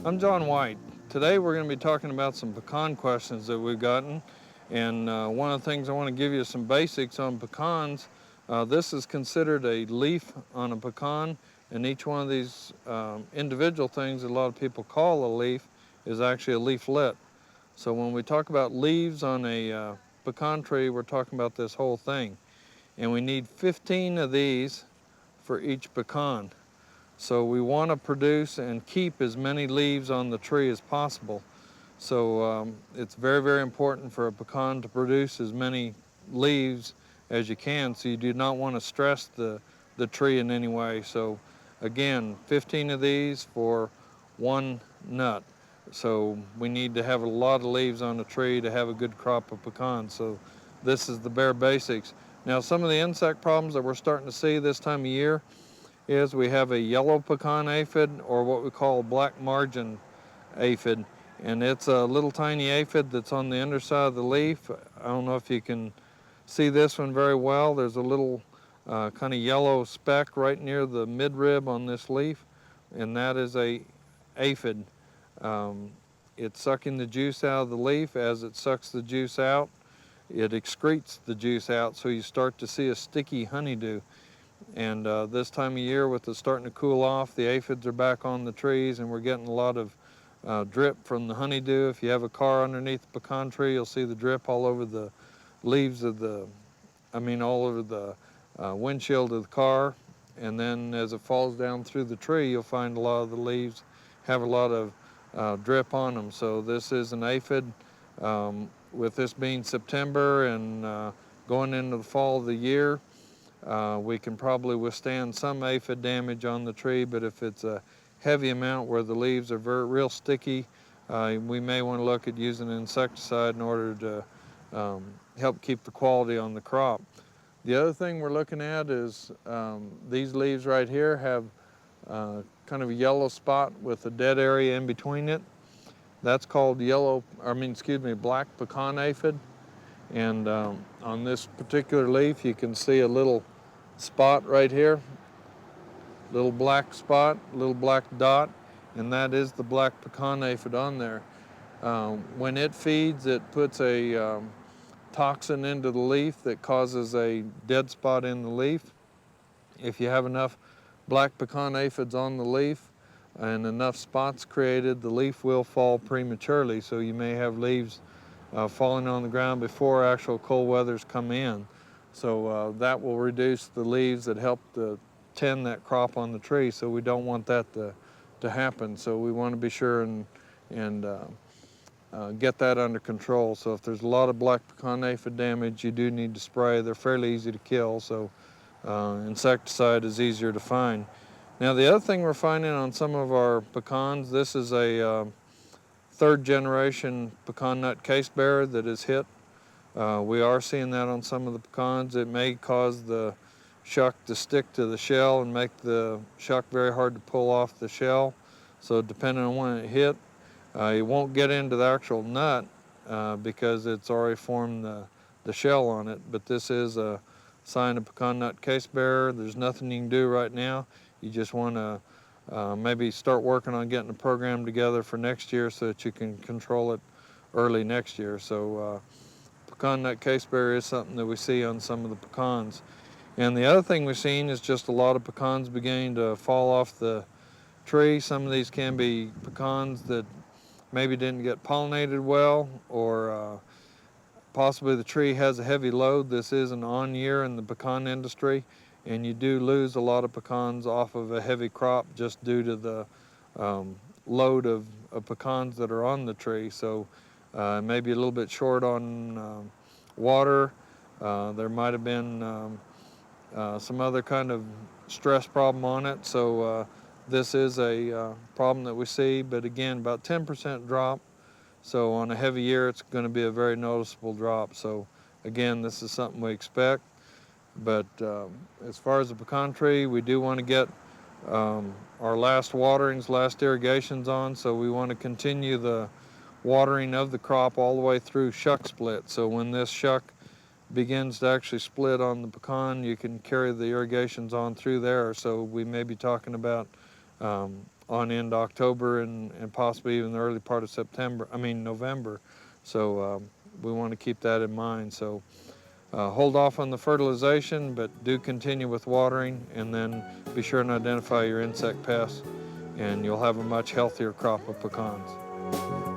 I'm John White. Today we're going to be talking about some pecan questions that we've gotten. And one of the things I want to give you some basics on pecans. This is considered a leaf on a pecan, and each one of these individual things that a lot of people call a leaf is actually a leaflet. So when we talk about leaves on a pecan tree, we're talking about this whole thing. And we need 15 of these for each pecan. So we want to produce and keep as many leaves on the tree as possible. So it's very, very important for a pecan to produce as many leaves as you can. So you do not want to stress the tree in any way. So again, 15 of these for one nut. So we need to have a lot of leaves on the tree to have a good crop of pecans. So this is the bare basics. Now some of the insect problems that we're starting to see this time of year is we have a yellow pecan aphid, or what we call a black margin aphid, and it's a little tiny aphid that's on the underside of the leaf. I don't know if you can see this one very well. There's a little kind of yellow speck right near the midrib on this leaf, and that is a aphid. Um, it's sucking the juice out of the leaf. As it sucks the juice out, it excretes the juice out, so you start to see a sticky honeydew. And this time of year, with it starting to cool off, the aphids are back on the trees, and we're getting a lot of drip from the honeydew. If you have a car underneath the pecan tree, you'll see the drip all over the leaves of all over the windshield of the car. And then as it falls down through the tree, you'll find a lot of the leaves have a lot of drip on them. So this is an aphid. With this being September and going into the fall of the year, we can probably withstand some aphid damage on the tree, but if it's a heavy amount where the leaves are real sticky, we may want to look at using an insecticide in order to help keep the quality on the crop. The other thing we're looking at is these leaves right here have kind of a yellow spot with a dead area in between it. That's called black pecan aphid. And on this particular leaf, you can see a little spot right here, little black spot, little black dot, and that is the black pecan aphid on there. When it feeds, it puts a toxin into the leaf that causes a dead spot in the leaf. If you have enough black pecan aphids on the leaf and enough spots created, the leaf will fall prematurely, so you may have leaves falling on the ground before actual cold weathers come in. So that will reduce the leaves that help to tend that crop on the tree, so we don't want that to happen. So we want to be sure and get that under control. So if there's a lot of black pecan aphid damage, you do need to spray. They're fairly easy to kill, so insecticide is easier to find. Now the other thing we're finding on some of our pecans, this is a third generation pecan nut case bearer that is hit. We are seeing that on some of the pecans. It may cause the shuck to stick to the shell and make the shuck very hard to pull off the shell. So depending on when it hit, it won't get into the actual nut because it's already formed the shell on it. But this is a sign of pecan nut case bearer. There's nothing you can do right now. You just want to maybe start working on getting a program together for next year so that you can control it early next year. So pecan nut case bearer is something that we see on some of the pecans. And the other thing we've seen is just a lot of pecans beginning to fall off the tree. Some of these can be pecans that maybe didn't get pollinated well, or possibly the tree has a heavy load. This is an on year in the pecan industry, and you do lose a lot of pecans off of a heavy crop just due to the load of pecans that are on the tree. So maybe a little bit short on water. There might have been some other kind of stress problem on it. So this is a problem that we see, but again, about 10% drop. So on a heavy year, it's going to be a very noticeable drop. So again, this is something we expect. But as far as the pecan tree, we do want to get our last waterings, last irrigations on. So we want to continue the watering of the crop all the way through shuck split. So when this shuck begins to actually split on the pecan, you can carry the irrigations on through there. So we may be talking about on into October and possibly even the early part of November. So we want to keep that in mind. So hold off on the fertilization, but do continue with watering, and then be sure and identify your insect pests, and you'll have a much healthier crop of pecans.